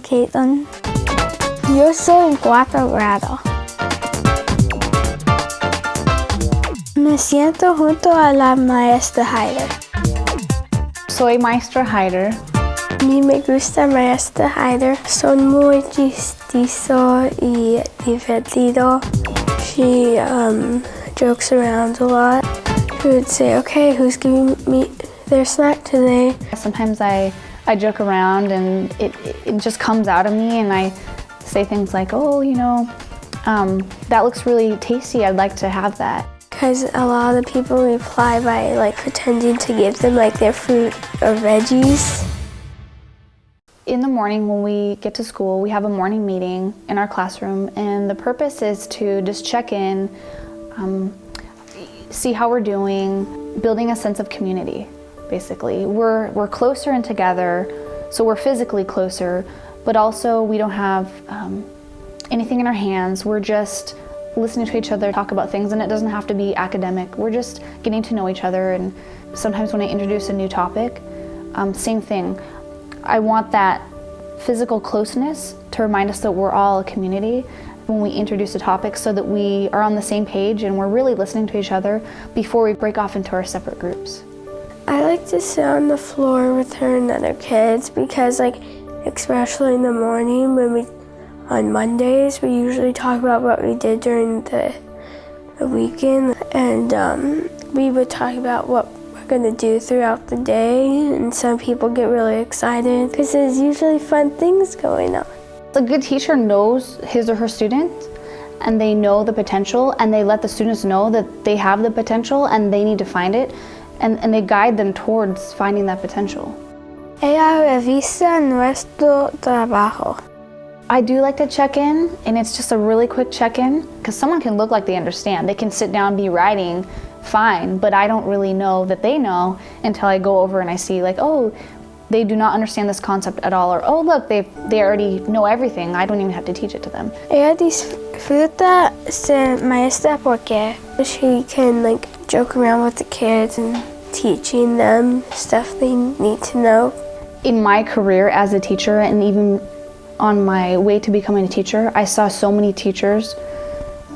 Caitlin. Yo soy en cuarto grado. Me siento junto a la maestra Heider. Soy maestra Heider. A mí me gusta maestra Heider. Son muy chistoso y divertido. She jokes around a lot. She would say, okay, who's giving me their snack today? Sometimes I joke around and it just comes out of me, and I say things like, oh, you know, that looks really tasty, I'd like to have that. Because a lot of the people reply by like pretending to give them like their fruit or veggies. In the morning when we get to school, we have a morning meeting in our classroom, and the purpose is to just check in, see how we're doing, building a sense of community, basically. We're closer and together, so we're physically closer, but also we don't have anything in our hands. We're just listening to each other talk about things, and it doesn't have to be academic. We're just getting to know each other, and sometimes when I introduce a new topic, same thing. I want that physical closeness to remind us that we're all a community when we introduce a topic, so that we are on the same page and we're really listening to each other before we break off into our separate groups. I like to sit on the floor with her and other kids because, like, especially in the morning on Mondays, we usually talk about what we did during the weekend, and we would talk about what we're gonna do throughout the day, and some people get really excited because there's usually fun things going on. A good teacher knows his or her student, and they know the potential, and they let the students know that they have the potential and they need to find it, and they guide them towards finding that potential. Ella revisa nuestro trabajo. I do like to check in, and it's just a really quick check-in, because someone can look like they understand. They can sit down, be writing, fine, but I don't really know that they know until I go over and I see, like, oh, they do not understand this concept at all, or oh, look, they already know everything. I don't even have to teach it to them. Ella disfruta ser maestra porque she can, like, joke around with the kids and teaching them stuff they need to know. In my career as a teacher, and even on my way to becoming a teacher, I saw so many teachers.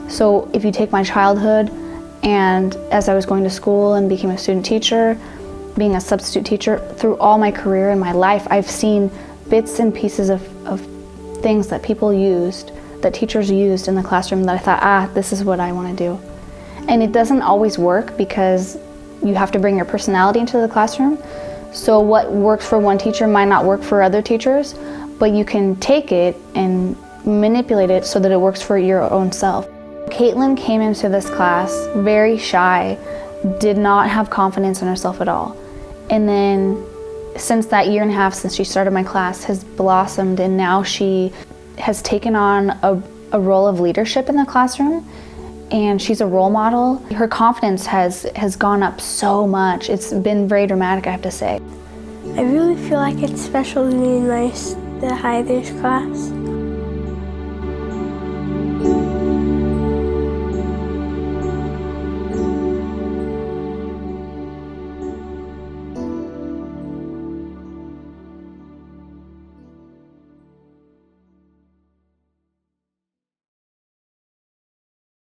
So if you take my childhood, and as I was going to school and became a student teacher, being a substitute teacher, through all my career and my life, I've seen bits and pieces of things that people used, that teachers used in the classroom, that I thought, this is what I want to do. And it doesn't always work, because you have to bring your personality into the classroom. So what works for one teacher might not work for other teachers, but you can take it and manipulate it so that it works for your own self. Caitlin came into this class very shy, did not have confidence in herself at all. And then since that year and a half since she started my class has blossomed, and now she has taken on a role of leadership in the classroom, and she's a role model. Her confidence has gone up so much. It's been very dramatic, I have to say. I really feel like it's special to be in the Heider's class.